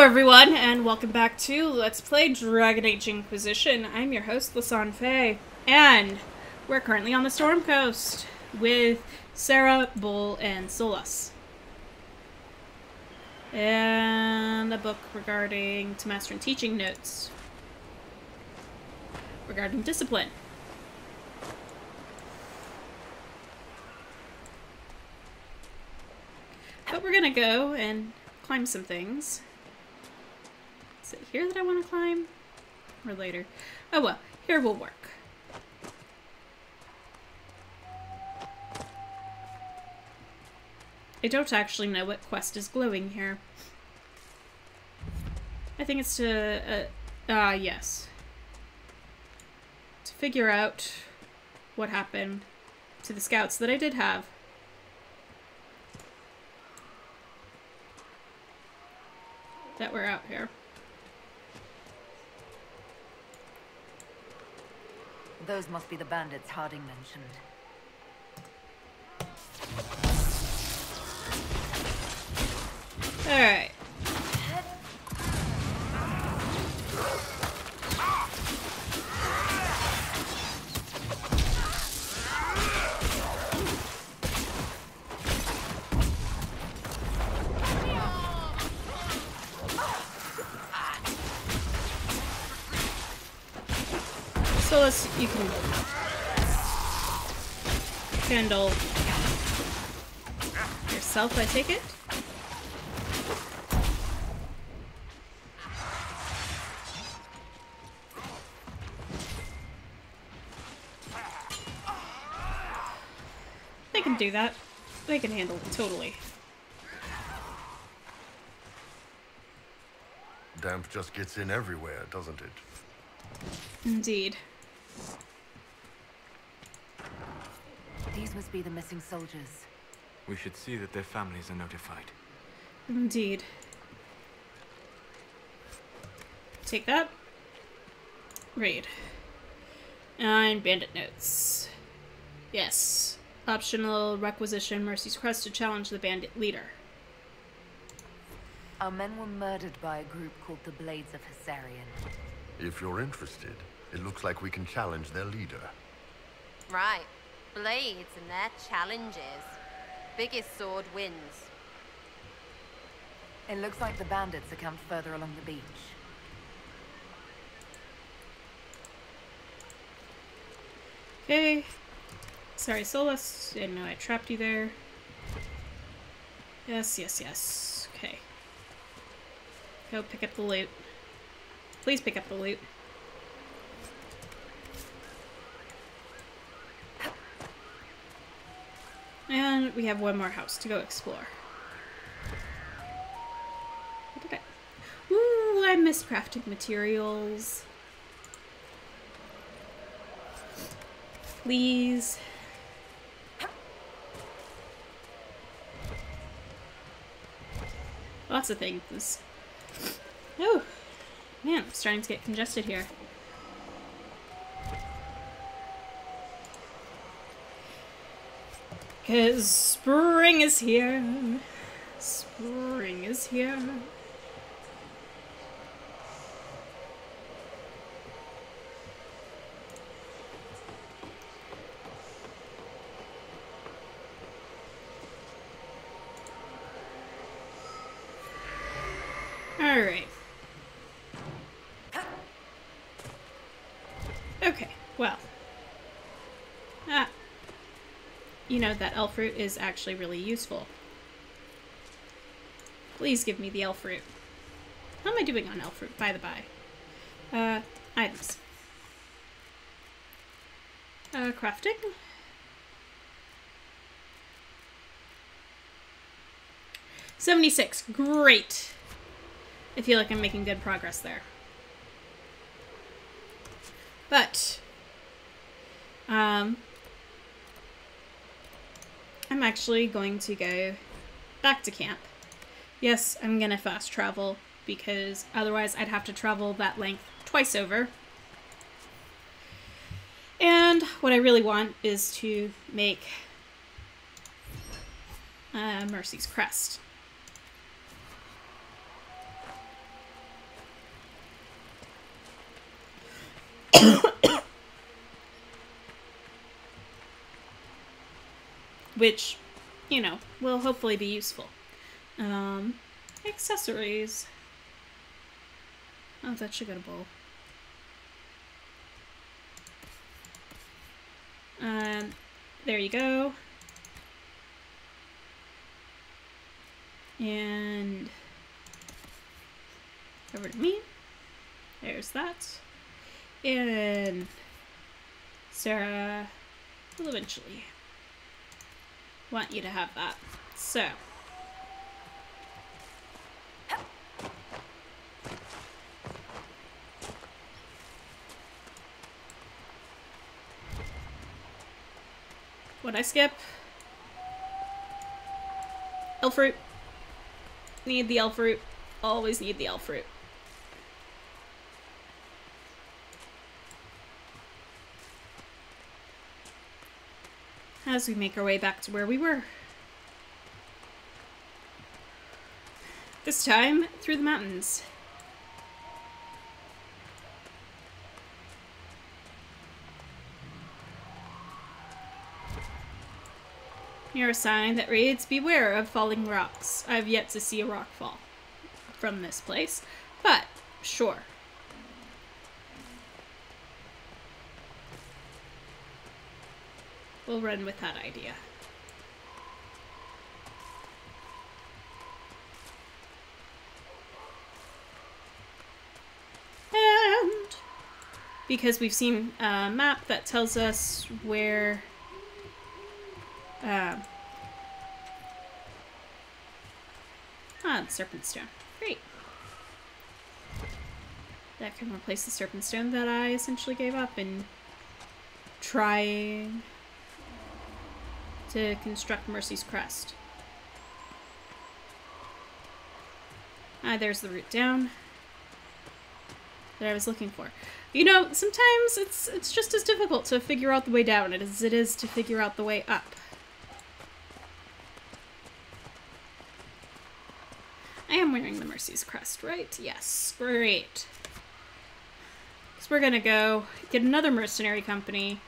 Hello everyone, and welcome back to Let's Play Dragon Age Inquisition. I'm your host, Lasan Faye, and we're currently on the Storm Coast with Sarah, Bull, and Solas. And a book regarding to master and teaching notes regarding discipline. But we're gonna go and climb some things. Is it here that I want to climb? Or later? Oh well, here will work. I don't actually know what quest is glowing here. I think it's to, yes. To figure out what happened to the scouts that I did have. That were out here. Those must be the bandits Harding mentioned. Alright. So you can handle yourself, I take it? They can do that. They can handle it, totally. Damp just gets in everywhere, doesn't it? Indeed. These must be the missing soldiers. We should see that their families are notified. Indeed. Take that. Read. And bandit notes. Yes. Optional requisition Mercy's Crest to challenge the bandit leader. Our men were murdered by a group called the Blades of Hessarian. If you're interested, it looks like we can challenge their leader. Right. Blades and their challenges. Biggest sword wins. It looks like the bandits are camped further along the beach. Okay. Sorry, Solas. Didn't know I trapped you there. Yes, yes, yes. Okay. Go pick up the loot. Please pick up the loot. And we have one more house to go explore. What did I... Ooh, I missed crafting materials. Please. Lots of things. Oh, man, I'm starting to get congested here. Because spring is here. Spring is here. Alright. Okay, well. You know, that elf fruit is actually really useful. Please give me the elf fruit. How am I doing on elf fruit, by the by? Items. Crafting. $76. Great. I feel like I'm making good progress there. But, I'm actually going to go back to camp. Yes, I'm gonna fast travel because otherwise I'd have to travel that length twice over. And what I really want is to make Mercy's Crest. which, you know, will hopefully be useful. Accessories. Oh, that should go to bowl. There you go. And over to me. There's that. And Sarah will eventually want you to have that. So. What'd I skip? Elf fruit. Need the elf fruit. Always need the elf fruit. As we make our way back to where we were. This time, through the mountains. Near a sign that reads, "Beware of falling rocks." I've yet to see a rock fall from this place, but sure. We'll run with that idea. And because we've seen a map that tells us where the Serpent Stone. Great. That can replace the Serpent Stone that I essentially gave up in trying to construct Mercy's Crest. There's the route down that I was looking for. You know, sometimes it's just as difficult to figure out the way down as it is to figure out the way up. I am wearing the Mercy's Crest, right? Yes, great. So we're gonna go get another mercenary company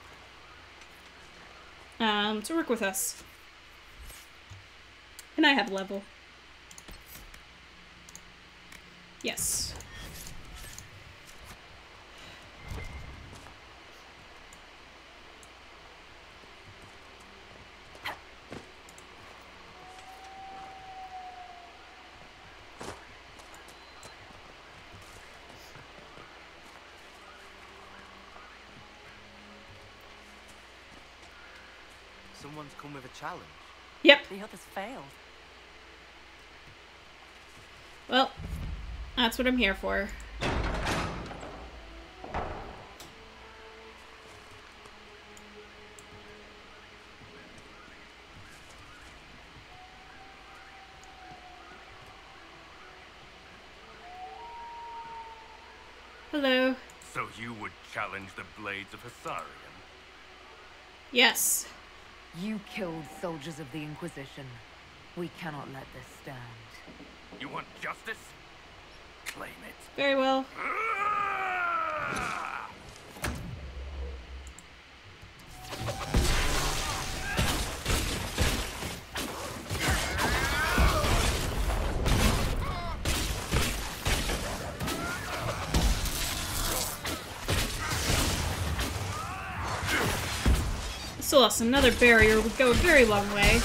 to work with us. And I have level. Yes. Someone's come with a challenge. Yep. The others failed. Well, that's what I'm here for. Hello. So you would challenge the blades of Hissarion? Yes. You killed soldiers of the Inquisition. We cannot let this stand. You want justice? Claim it. Very well. So awesome. Another barrier would go a very long way.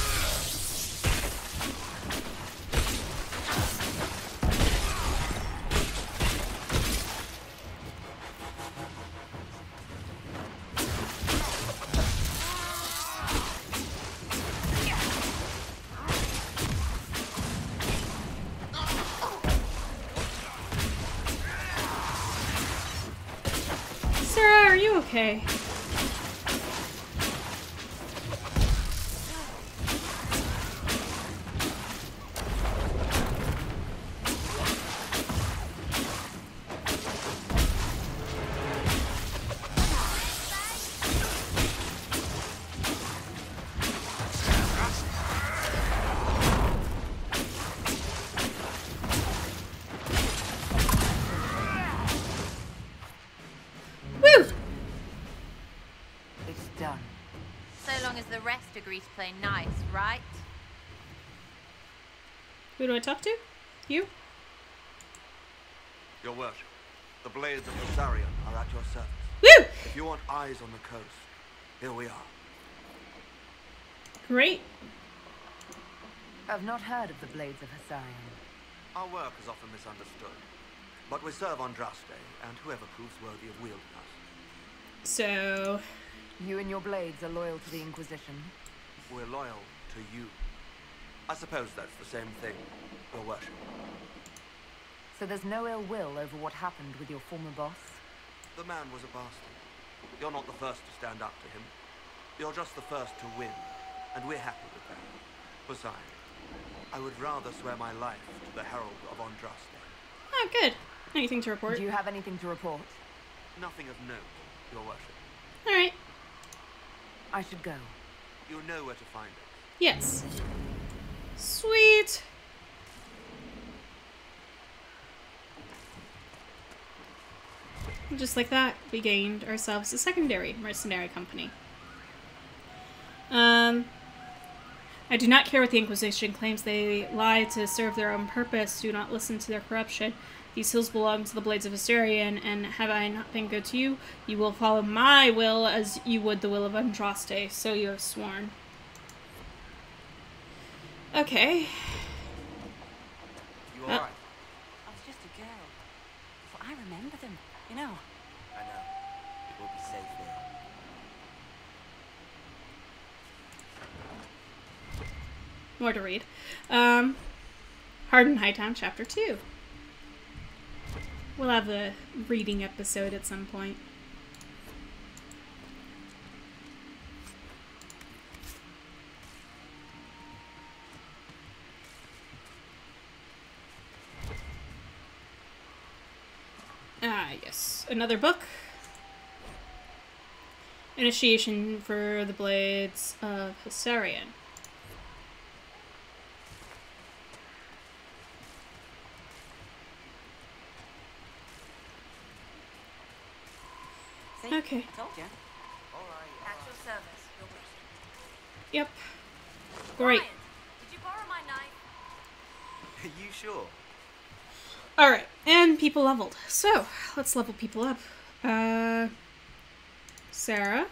Sarah, are you okay? So long as the rest agree to play nice, right? Who do I talk to? You? Your worship, the blades of Rosarian are at your service. Woo! If you want eyes on the coast, here we are. Great. I've not heard of the Blades of Hessarian. Our work is often misunderstood, but we serve Andraste and whoever proves worthy of wielding us. So, You and your blades are loyal to the Inquisition. We're loyal to you. I suppose that's the same thing, your worship. So there's no ill will over what happened with your former boss? The man was a bastard. You're not the first to stand up to him. You're just the first to win, and we're happy with that. Besides, I would rather swear my life to the Herald of Andraste. oh, good. Anything to report? Do you have anything to report? Nothing of note, your worship. All right. I should go. You know where to find us. Yes. Sweet. Just like that, we gained ourselves a secondary mercenary company. I do not care what the Inquisition claims. They lie to serve their own purpose. Do not listen to their corruption. These hills belong to the Blades of Hessarian, and have I not been good to you, you will follow my will as you would the will of Andraste, so you have sworn. Okay. You alright? I was just a girl. But I remember them, you know. I know. We'll be safe here. More to read. Harden Hightown, Chapter 2. We'll have a reading episode at some point. Ah, yes. Another book. Initiation for the Blades of Hessarian. See? Okay. I told you. At your service, your worship. Yep. Great. Ryan, did you borrow my knife? Are you sure? Alright, and people leveled. So, let's level people up. Sarah.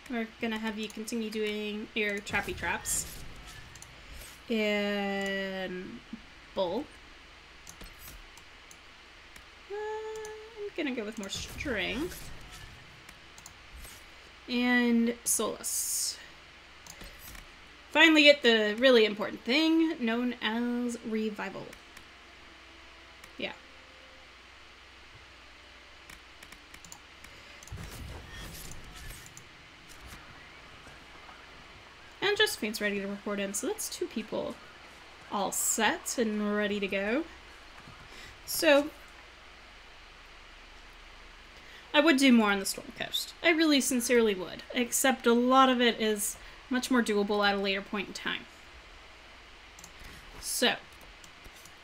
We're gonna have you continue doing your trappy traps. And Bull. I'm gonna go with more strength. And Solus. Finally get the really important thing, known as Revival. Yeah. And Josephine's ready to report in, so that's 2 people all set and ready to go. So, I would do more on the Storm Coast. I really sincerely would, except a lot of it is much more doable at a later point in time. So,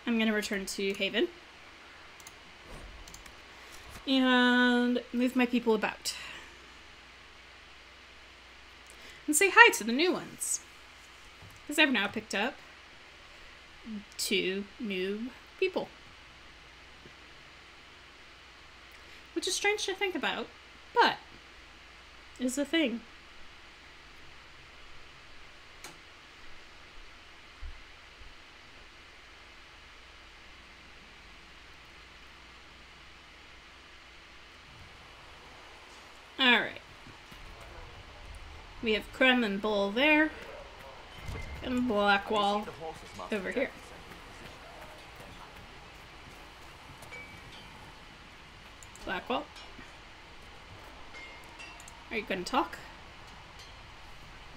I'm going to return to Haven and move my people about. And say hi to the new ones. Because I've now picked up 2 new people. Which is strange to think about, but is a thing. Alright. We have Krem and Bull there. And Blackwall over here. Blackwall. Are you gonna talk?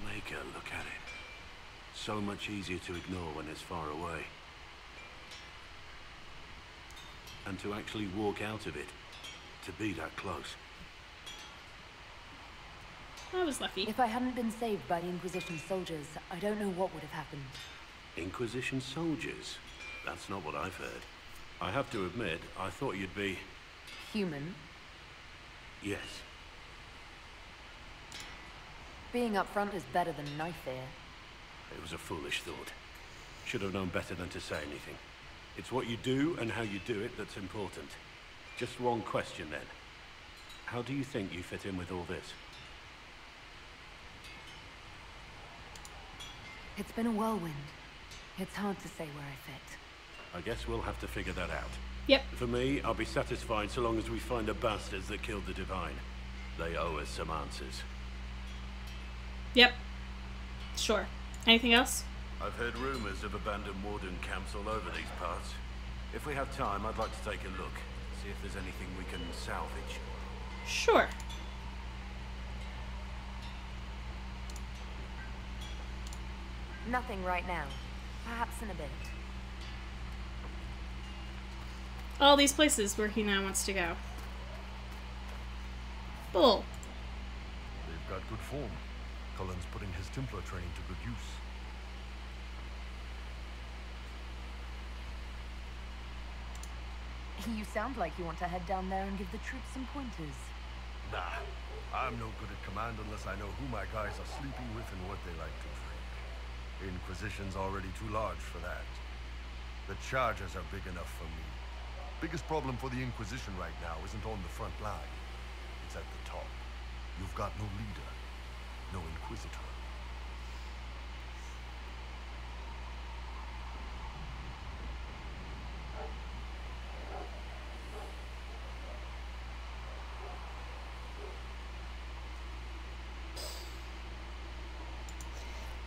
Make her look at it. So much easier to ignore when it's far away. And to actually walk out of it. To be that close. I was lucky. If I hadn't been saved by the Inquisition soldiers, I don't know what would have happened. Inquisition soldiers? That's not what I've heard. I have to admit, I thought you'd be... Human? Yes. Being upfront is better than knife fear. It was a foolish thought. Should have known better than to say anything. It's what you do and how you do it that's important. Just one question then. How do you think you fit in with all this? It's been a whirlwind. It's hard to say where I fit. I guess we'll have to figure that out. Yep. For me, I'll be satisfied so long as we find the bastards that killed the Divine. They owe us some answers. Yep. Sure. Anything else? I've heard rumors of abandoned warden camps all over these parts. If we have time, I'd like to take a look. See if there's anything we can salvage. Sure. Nothing right now. Perhaps in a bit. All these places where he now wants to go. Bull. They've got good form. Cullen's putting his Templar training to good use. You sound like you want to head down there and give the troops some pointers. Nah, I'm no good at command unless I know who my guys are sleeping with and what they like to drink. Inquisition's already too large for that. The Chargers are big enough for me. Biggest problem for the Inquisition right now isn't on the front line. It's at the top. You've got no leader, no Inquisitor.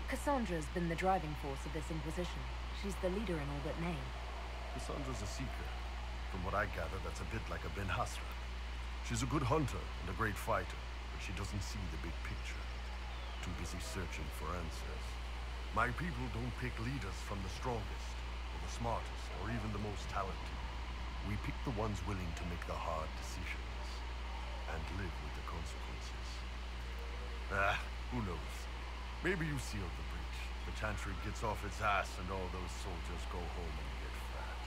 Cassandra's been the driving force of this Inquisition. She's the leader in all but name. Cassandra's a seeker. From what I gather, that's a bit like a Ben Hasra. She's a good hunter and a great fighter, but she doesn't see the big picture. Too busy searching for answers. My people don't pick leaders from the strongest, or the smartest, or even the most talented. We pick the ones willing to make the hard decisions, and live with the consequences. Who knows? Maybe you sealed the breach. The Chantry gets off its ass and all those soldiers go home and get fat.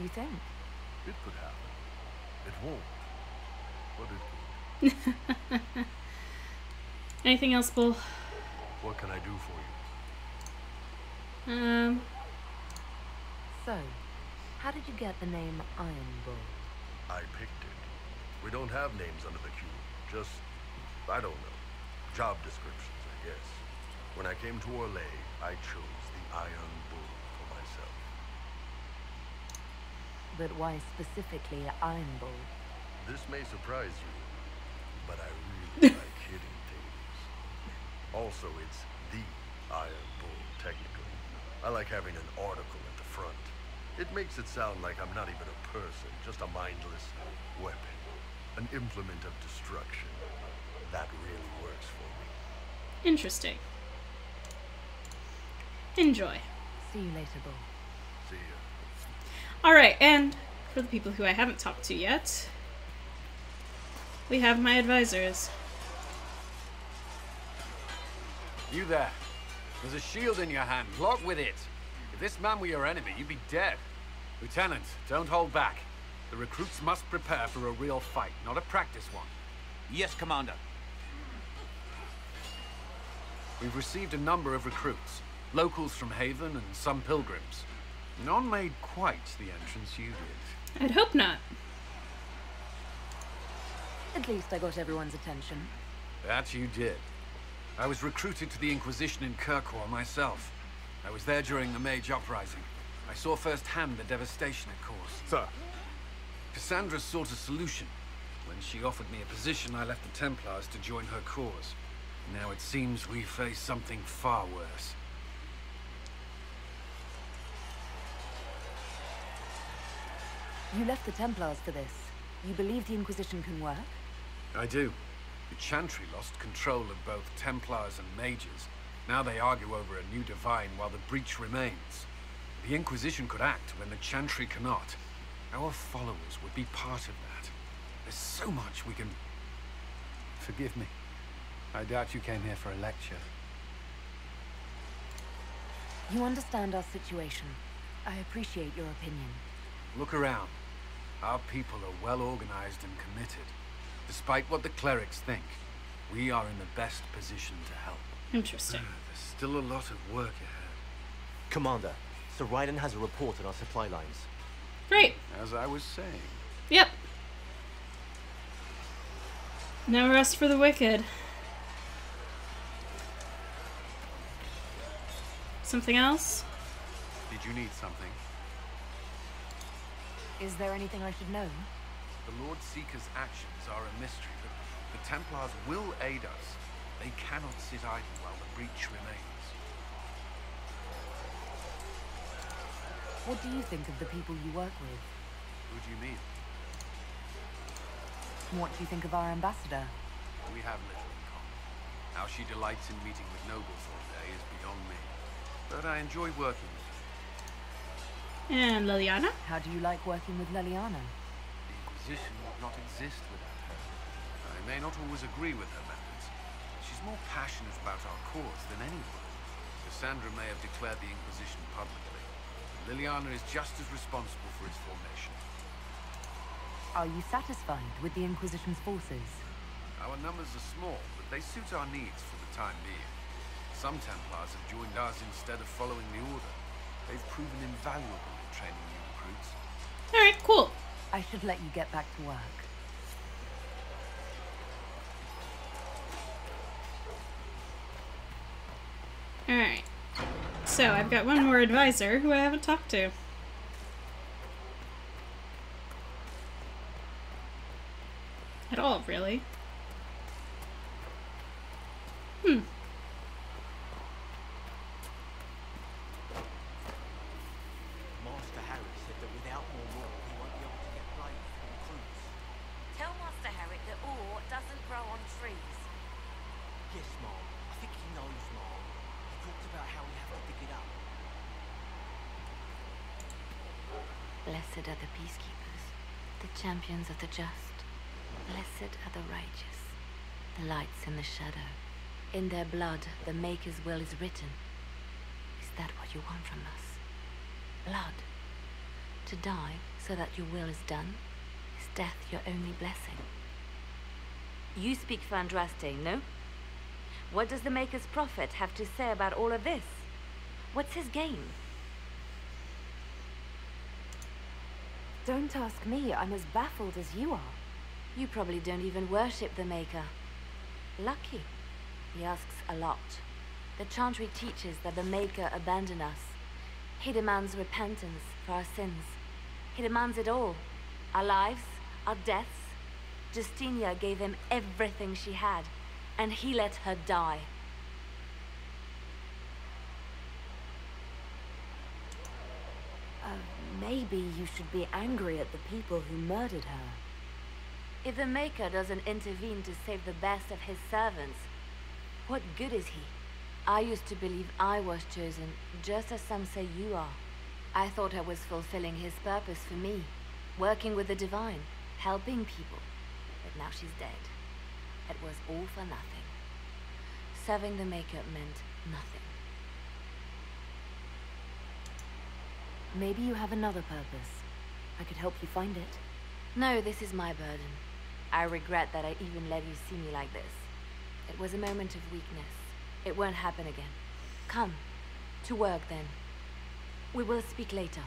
You think? It could happen. It won't. But it could. Anything else, Bull? What can I do for you? So, how did you get the name Iron Bull? I picked it. We don't have names under the cube. Just, I don't know. Job descriptions, I guess. When I came to Orlais, I chose the Iron Bull for myself. But why specifically Iron Bull? This may surprise you, but I really like hitting things. Also, it's the Iron Bull, technically. I like having an article at the front. It makes it sound like I'm not even a person, just a mindless weapon. An implement of destruction. That really works for me. Interesting. Enjoy. See you later, Bull. See ya. Alright, and for the people who I haven't talked to yet, we have my advisors. You there. There's a shield in your hand. Block with it. If this man were your enemy, you'd be dead. Lieutenant, don't hold back. The recruits must prepare for a real fight, not a practice one. Yes, Commander. We've received a number of recruits. Locals from Haven and some pilgrims. None made quite the entrance you did. I'd hope not. At least I got everyone's attention. That you did. I was recruited to the Inquisition in Kirkwall myself. I was there during the Mage Uprising. I saw firsthand the devastation it caused. Sir. Cassandra sought a solution. When she offered me a position, I left the Templars to join her cause. Now it seems we face something far worse. You left the Templars for this. You believe the Inquisition can work? I do. The Chantry lost control of both Templars and Mages. Now they argue over a new Divine while the breach remains. The Inquisition could act when the Chantry cannot. Our followers would be part of that. There's so much we can... Forgive me. I doubt you came here for a lecture. You understand our situation. I appreciate your opinion. Look around. Our people are well organized and committed, despite what the clerics think. we are in the best position to help. Interesting. There's still a lot of work ahead. Commander, Sir Ryden has a report on our supply lines. Great. As I was saying. Yep. No rest for the wicked. Something else? Did you need something? Is there anything I should know? The Lord Seeker's actions are a mystery, but the Templars will aid us. They cannot sit idle while the breach remains. What do you think of the people you work with? Who do you mean? What do you think of our ambassador? We have little in common. How she delights in meeting with nobles all day is beyond me. But I enjoy working with her. And Liliana? How do you like working with Liliana? The Inquisition would not exist without her. I may not always agree with her methods. She's more passionate about our cause than anyone. Cassandra may have declared the Inquisition publicly. Liliana is just as responsible for its formation. Are you satisfied with the Inquisition's forces? Our numbers are small, but they suit our needs for the time being. Some Templars have joined us instead of following the Order. They've proven invaluable in training new recruits. Alright, cool. I should let you get back to work. Alright. So, I've got one more advisor who I haven't talked to. At all, really. Master Harry said that without more ore, he won't be able to get blades from recruits. Tell Master Herrick that ore doesn't grow on trees. Yes, Mom. I think he knows, Mom. He talked about how we have to dig it up. Blessed are the peacekeepers, the champions of the just. Blessed are the righteous, the lights in the shadow. In their blood, the Maker's will is written. Is that what you want from us? Blood. To die so that your will is done? Is death your only blessing? You speak for Andraste, no? What does the Maker's prophet have to say about all of this? What's his game? Don't ask me. I'm as baffled as you are. You probably don't even worship the Maker. Lucky. He asks a lot. The Chantry teaches that the Maker abandoned us. He demands repentance for our sins. He demands it all. Our lives, our deaths. Justinia gave him everything she had, and he let her die. Maybe you should be angry at the people who murdered her. If the Maker doesn't intervene to save the best of his servants, what good is he? I used to believe I was chosen, just as some say you are. I thought I was fulfilling his purpose for me, working with the divine, helping people. But now she's dead. It was all for nothing. Serving the Maker meant nothing. Maybe you have another purpose. I could help you find it. No, this is my burden. I regret that I even let you see me like this. It was a moment of weakness. It won't happen again. Come, to work then. We will speak later.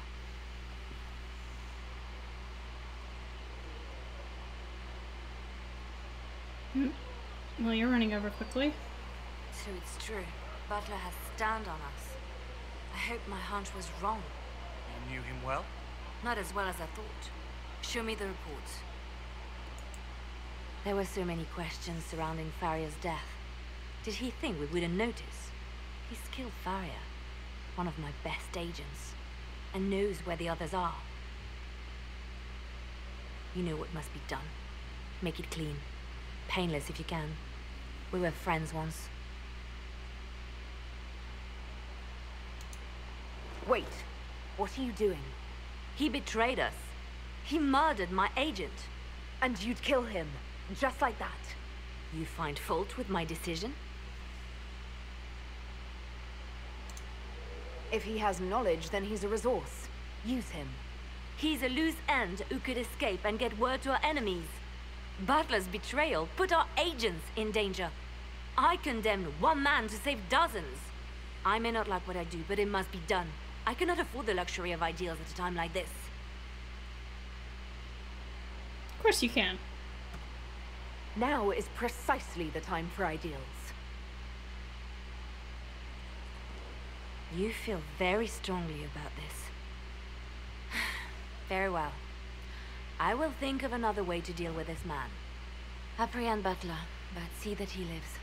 Well, you're running over quickly. So it's true. Butler has stand on us. I hope my hunch was wrong. You knew him well? Not as well as I thought. Show me the reports. There were so many questions surrounding Farria's death. Did he think we wouldn't notice? He's killed Farria, one of my best agents, and knows where the others are. You know what must be done. Make it clean. Painless if you can. We were friends once. Wait. What are you doing? He betrayed us. He murdered my agent. And you'd kill him, just like that. You find fault with my decision? If he has knowledge, then he's a resource. Use him. He's a loose end who could escape and get word to our enemies. Butler's betrayal put our agents in danger. I condemned one man to save dozens. I may not like what I do, but it must be done. I cannot afford the luxury of ideals at a time like this. Of course you can. Now is precisely the time for ideals. You feel very strongly about this. Very well. I will think of another way to deal with this man. Apprehend Butler, but see that he lives.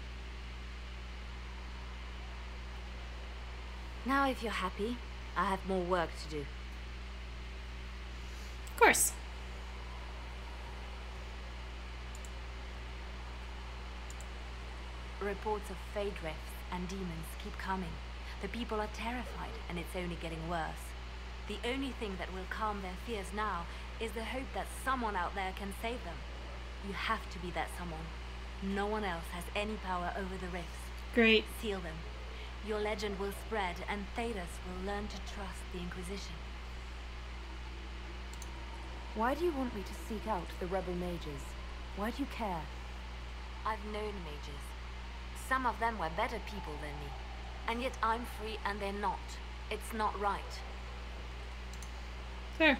Now, if you're happy, I have more work to do. Of course. Reports of fade rifts and demons keep coming. The people are terrified, and it's only getting worse. The only thing that will calm their fears now is the hope that someone out there can save them. You have to be that someone. No one else has any power over the rifts. Great. Seal them. Your legend will spread, and Thedas will learn to trust the Inquisition. Why do you want me to seek out the rebel mages? Why do you care? I've known mages. Some of them were better people than me. And yet I'm free and they're not. It's not right. Fair.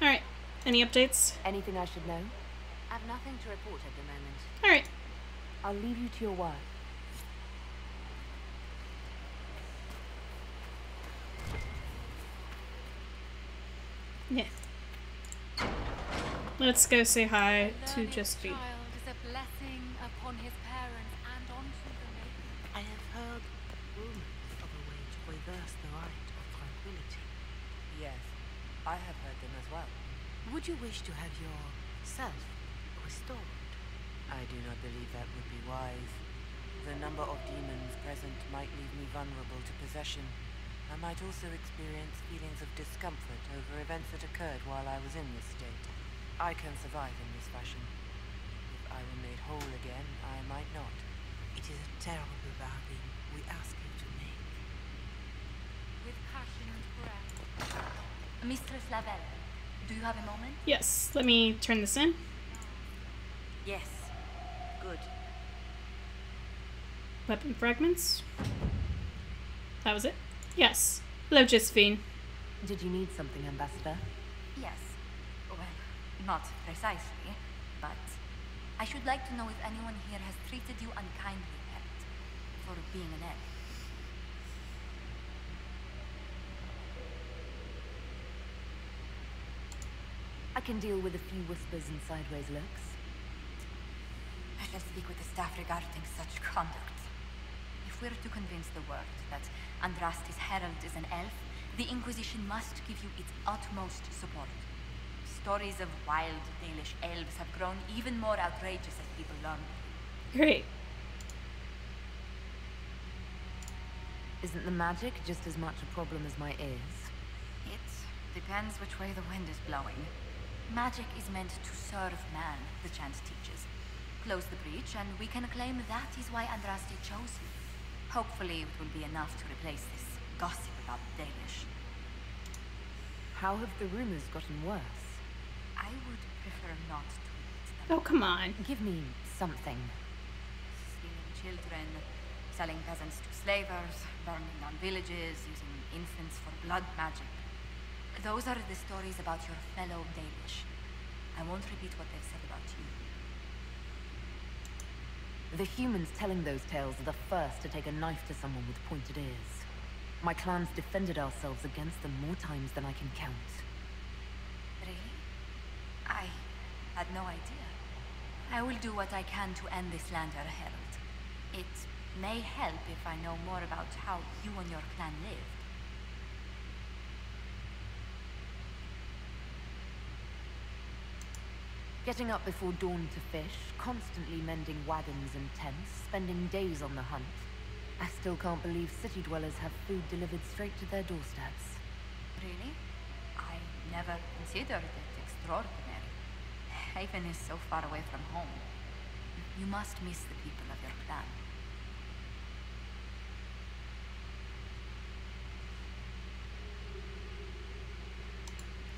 Alright. Any updates? Anything I should know? I've nothing to report at the moment. Alright. I'll leave you to your work. Yeah. Let's go say hi to Josephine. Child is a blessing upon his parents and onto the maiden. I have heard rumors of a way to reverse the rite of tranquility. Yes, I have heard them as well. Would you wish to have yourself restored? I do not believe that would be wise. The number of demons present might leave me vulnerable to possession. I might also experience feelings of discomfort over events that occurred while I was in this state. I can survive in this fashion. If I were made whole again, I might not. It is a terrible bargain we ask you to make. With passion and prayer. Mistress Lavelle, do you have a moment? Yes. Let me turn this in. Yes. Good. Weapon fragments. That was it? Yes. Hello, Josephine. Did you need something, Ambassador? Yes. Well, not precisely, but I should like to know if anyone here has treated you unkindly yet for being an elf. I can deal with a few whispers and sideways looks. I shall speak with the staff regarding such conduct. If we're to convince the world that Andraste's herald is an elf, the Inquisition must give you its utmost support. Stories of wild Dalish elves have grown even more outrageous as people learn. Great. Isn't the magic just as much a problem as my ears? It depends which way the wind is blowing. Magic is meant to serve man, the chant teaches. Close the breach, and we can claim that is why Andraste chose you. Hopefully it will be enough to replace this gossip about the Dalish. How have the rumors gotten worse? I would prefer not to repeat them. Oh, come on. Give me something. Stealing children, selling peasants to slavers, burning down villages, using infants for blood magic. Those are the stories about your fellow Dalish. I won't repeat what they've said about you. The humans telling those tales are the first to take a knife to someone with pointed ears. My clans defended ourselves against them more times than I can count. Really? I had no idea. I will do what I can to end this slander, Herald. It may help if I know more about how you and your clan lived. Getting up before dawn to fish, constantly mending wagons and tents, spending days on the hunt. I still can't believe city dwellers have food delivered straight to their doorsteps. Really? I never considered it extraordinary. Haven is so far away from home. You must miss the people of your clan.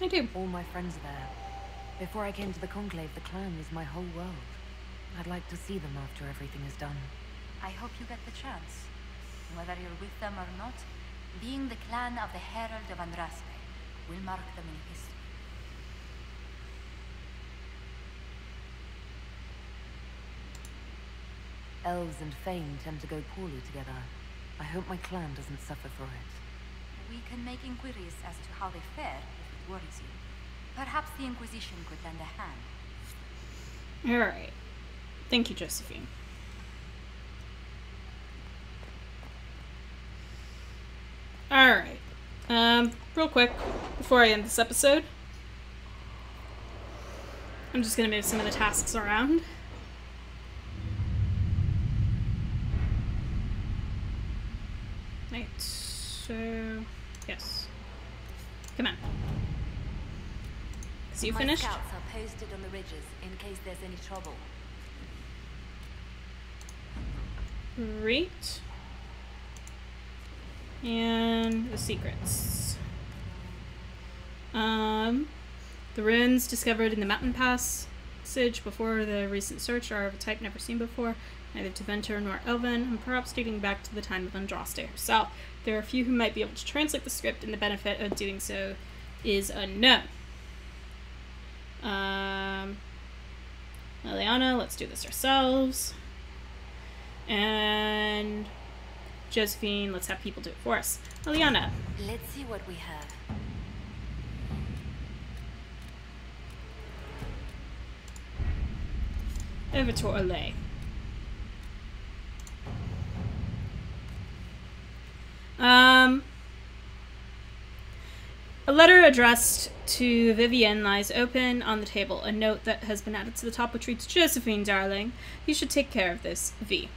I do. All my friends are there. Before I came to the Conclave, the clan was my whole world. I'd like to see them after everything is done. I hope you get the chance. Whether you're with them or not, being the clan of the Herald of Andraste will mark them in history. Elves and Fame tend to go poorly together. I hope my clan doesn't suffer for it. We can make inquiries as to how they fare, if it worries you. Perhaps the Inquisition could lend a hand. Alright. Thank you, Josephine. Alright. Real quick, before I end this episode, I'm just gonna move some of the tasks around. Right, so... yes. Come on. So you finished? My scouts are posted on the ridges in case there's any trouble. Great. And the secrets. The ruins discovered in the mountain passage before the recent search are of a type never seen before, neither Tevinter nor Elven, and perhaps dating back to the time of Andraste herself. There are a few who might be able to translate the script, and the benefit of doing so is unknown. Liliana, let's do this ourselves. And Josephine, let's have people do it for us. Liliana. Let's see what we have. Over to Olay. A letter addressed to Vivienne lies open on the table. A note that has been added to the top which reads, Josephine, darling, you should take care of this. V.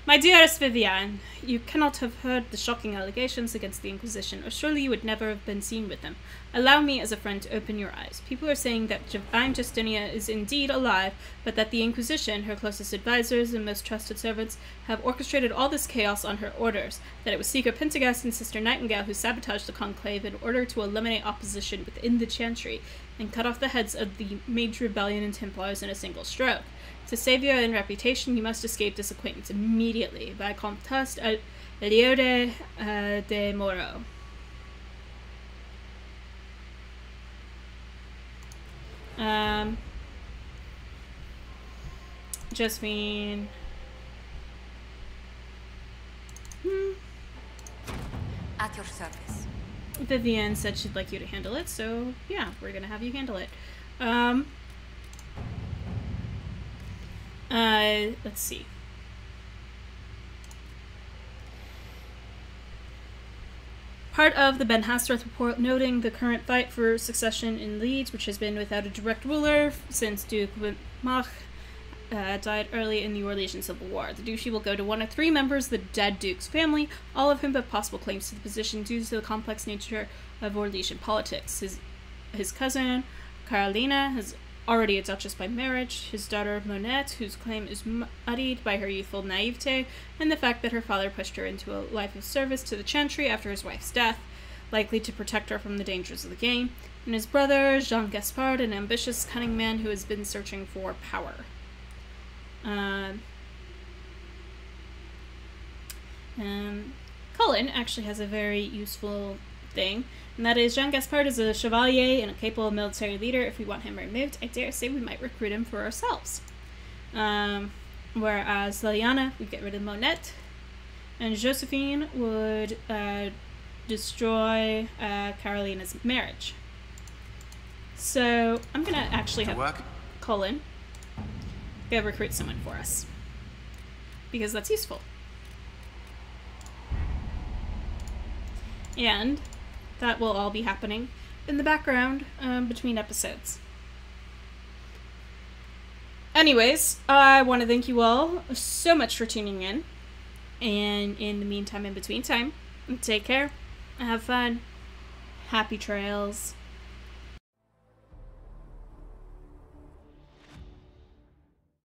My dearest Vivienne, you cannot have heard the shocking allegations against the Inquisition, or surely you would never have been seen with them. Allow me as a friend to open your eyes. People are saying that Divine Justinia is indeed alive, but that the Inquisition, her closest advisors and most trusted servants, have orchestrated all this chaos on her orders, that it was Seeker Pentagast and Sister Nightingale who sabotaged the Conclave in order to eliminate opposition within the Chantry, and cut off the heads of the Mage Rebellion and Templars in a single stroke. To save your own reputation, you must escape this acquaintance immediately by Comtesse Eliode de Moreau. Josephine. At your service. Vivienne said she'd like you to handle it, so yeah, we're gonna have you handle it. Let's see. Part of the Ben Hasrath report noting the current fight for succession in Leeds, which has been without a direct ruler since Duke Mach died early in the Orlesian Civil War. The duchy will go to one of 3 members of the dead Duke's family, all of whom have possible claims to the position due to the complex nature of Orlesian politics. His cousin, Carolina, has already a duchess by marriage, his daughter Monette, whose claim is muddied by her youthful naivete and the fact that her father pushed her into a life of service to the Chantry after his wife's death, likely to protect her from the dangers of the game, and his brother, Jean Gaspard, an ambitious, cunning man who has been searching for power. Colin actually has a very useful thing, and that is Jean Gaspard is a chevalier and a capable military leader. If we want him removed, I dare say we might recruit him for ourselves. Whereas Liliana, we get rid of Monette, and Josephine would destroy Carolina's marriage. So I'm gonna actually have Colin go recruit someone for us, because that's useful. And that will all be happening in the background between episodes. Anyways, I want to thank you all so much for tuning in. And in the meantime, in between time, take care, have fun, happy trails.